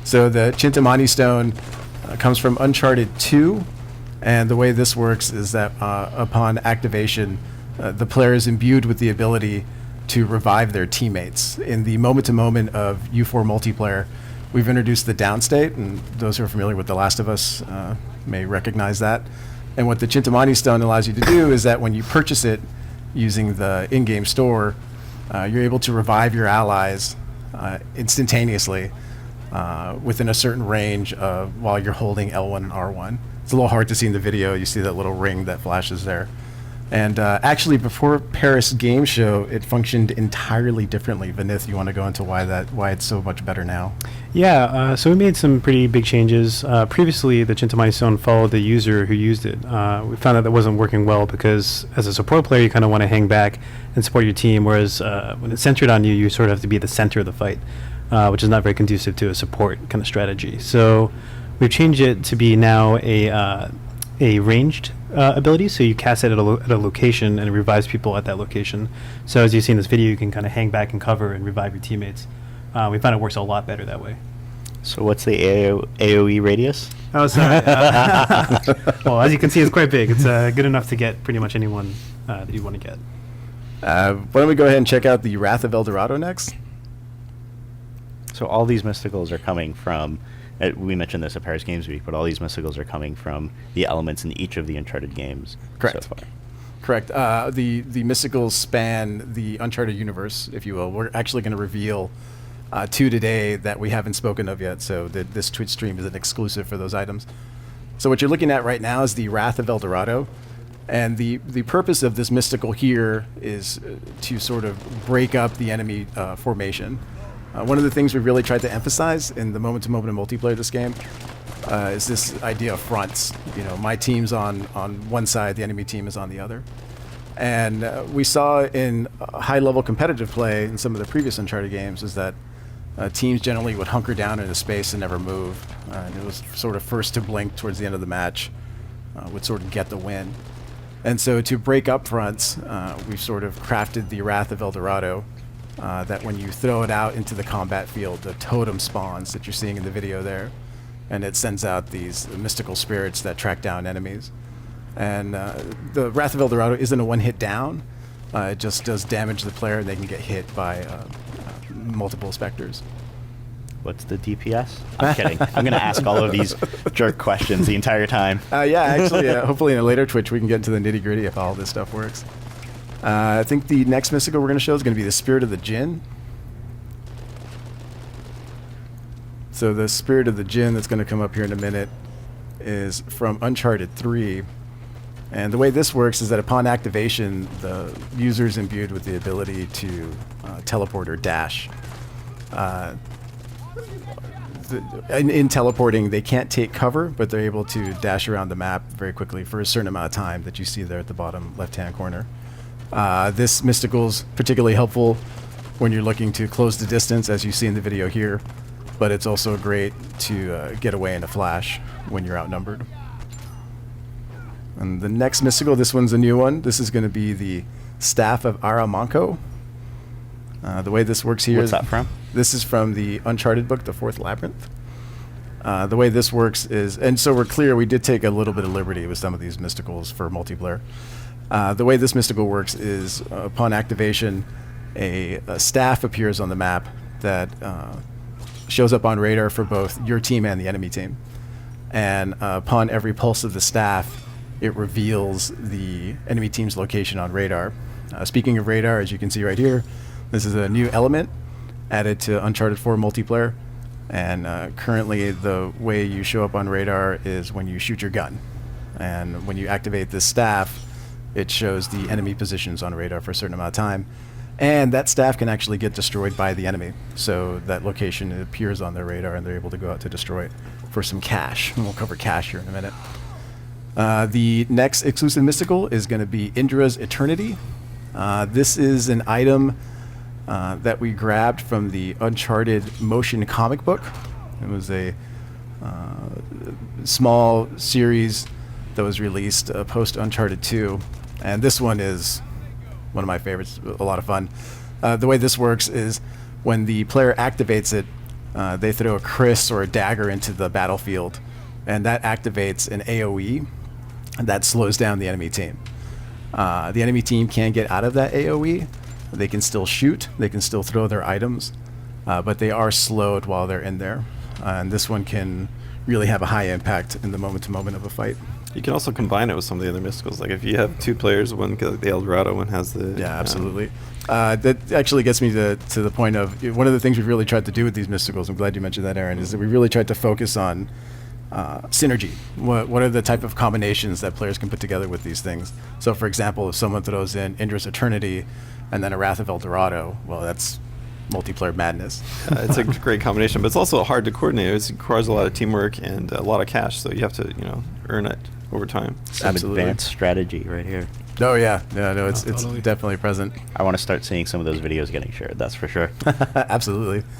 So the Chintamani Stone comes from Uncharted 2, and the way this works is that upon activation, the player is imbued with the ability to revive their teammates. In the moment-to-moment of U4 multiplayer, we've introduced the down state, and those who are familiar with The Last of Us may recognize that. And what the Chintamani Stone allows you to do is that when you purchase it using the in-game store, you're able to revive your allies instantaneously within a certain range while you're holding L1 and R1. It's a little hard to see in the video. You see that little ring that flashes there. And actually, before Paris Game Show, it functioned entirely differently. Vinith, you want to go into why it's so much better now? Yeah, so we made some pretty big changes. Previously, the Chintamani Stone followed the user who used it. We found that wasn't working well because as a support player, you kind of want to hang back and support your team, whereas when it's centered on you, you sort of have to be at the center of the fight, which is not very conducive to a support kind of strategy. So we've changed it to be now a ranged ability, so you cast it at a location and it revives people at that location. So as you see in this video, you can kind of hang back and cover and revive your teammates. We found it works a lot better that way. So what's the AoE radius? Oh, sorry. Well, as you can see, it's quite big. It's good enough to get pretty much anyone that you want to get. Why don't we go ahead and check out the Wrath of El Dorado next? So all these mysticals are coming from, we mentioned this at Paris Games Week, but all these mysticals are coming from the elements in each of the Uncharted games. Correct. So far. Correct. The mysticals span the Uncharted universe, if you will. We're actually going to reveal two today that we haven't spoken of yet, so this Twitch stream is an exclusive for those items. So what you're looking at right now is the Wrath of El Dorado, and the purpose of this mystical here is to sort of break up the enemy formation. One of the things we really tried to emphasize in the moment-to-moment multiplayer of this game is this idea of fronts. You know, my team's on one side, the enemy team is on the other. And we saw in high-level competitive play in some of the previous Uncharted games is that teams generally would hunker down into space and never move. And it was sort of first to blink towards the end of the match would sort of get the win. And so to break up fronts, we've sort of crafted the Wrath of El Dorado, that when you throw it out into the combat field, the totem spawns that you're seeing in the video there, and it sends out these mystical spirits that track down enemies. And the Wrath of El Dorado isn't a one-hit down. It just does damage to the player, and they can get hit by multiple specters. What's the DPS? I'm kidding. I'm going to ask all of these jerk questions the entire time. Yeah, actually, hopefully in a later Twitch we can get into the nitty-gritty if all this stuff works. I think the next mystical we're going to show is going to be the Spirit of the Djinn. So the Spirit of the Djinn that's going to come up here in a minute is from Uncharted 3. And the way this works is that upon activation, the user is imbued with the ability to teleport or dash. In teleporting, they can't take cover, but they're able to dash around the map very quickly for a certain amount of time that you see there at the bottom left-hand corner. This mystical is particularly helpful when you're looking to close the distance, as you see in the video here, but it's also great to get away in a flash when you're outnumbered. And the next mystical, this one's a new one. This is going to be the Staff of Aramanco. The way this works here What's that from? This is from the Uncharted book, The Fourth Labyrinth. The way this works is, and so we're clear, we did take a little bit of liberty with some of these mysticals for multiplayer. The way this mystical works is upon activation, a staff appears on the map that shows up on radar for both your team and the enemy team. And upon every pulse of the staff, it reveals the enemy team's location on radar. Speaking of radar, as you can see right here, this is a new element added to Uncharted 4 multiplayer. And currently the way you show up on radar is when you shoot your gun. And when you activate this staff, it shows the enemy positions on radar for a certain amount of time. And that staff can actually get destroyed by the enemy. So that location appears on their radar and they're able to go out to destroy it for some cash. And we'll cover cash here in a minute. The next exclusive mystical is going to be Indras Eternity. This is an item that we grabbed from the Uncharted motion comic book. It was a small series that was released post Uncharted 2. And this one is one of my favorites, a lot of fun. The way this works is when the player activates it, they throw a Chris or a dagger into the battlefield, and that activates an AoE that slows down the enemy team. The enemy team can get out of that AoE. They can still shoot. They can still throw their items, but they are slowed while they're in there. And this one can really have a high impact in the moment-to-moment of a fight. You can also combine it with some of the other mysticals. Like if you have two players, one like the El Dorado, one has the... Yeah, absolutely. That actually gets me to the point of one of the things we've really tried to do with these mysticals, I'm glad you mentioned that, Aaron, is that we really tried to focus on synergy. What are the type of combinations that players can put together with these things? So, for example, if someone throws in Indras Eternity and then a Wrath of El Dorado, well, that's multiplayer madness. It's a great combination, but it's also hard to coordinate. It requires a lot of teamwork and a lot of cash, so you have to, earn it over time. Some advanced strategy right here. Oh yeah, no, it's totally. definitely present. I want to start seeing some of those videos getting shared. That's for sure. Absolutely.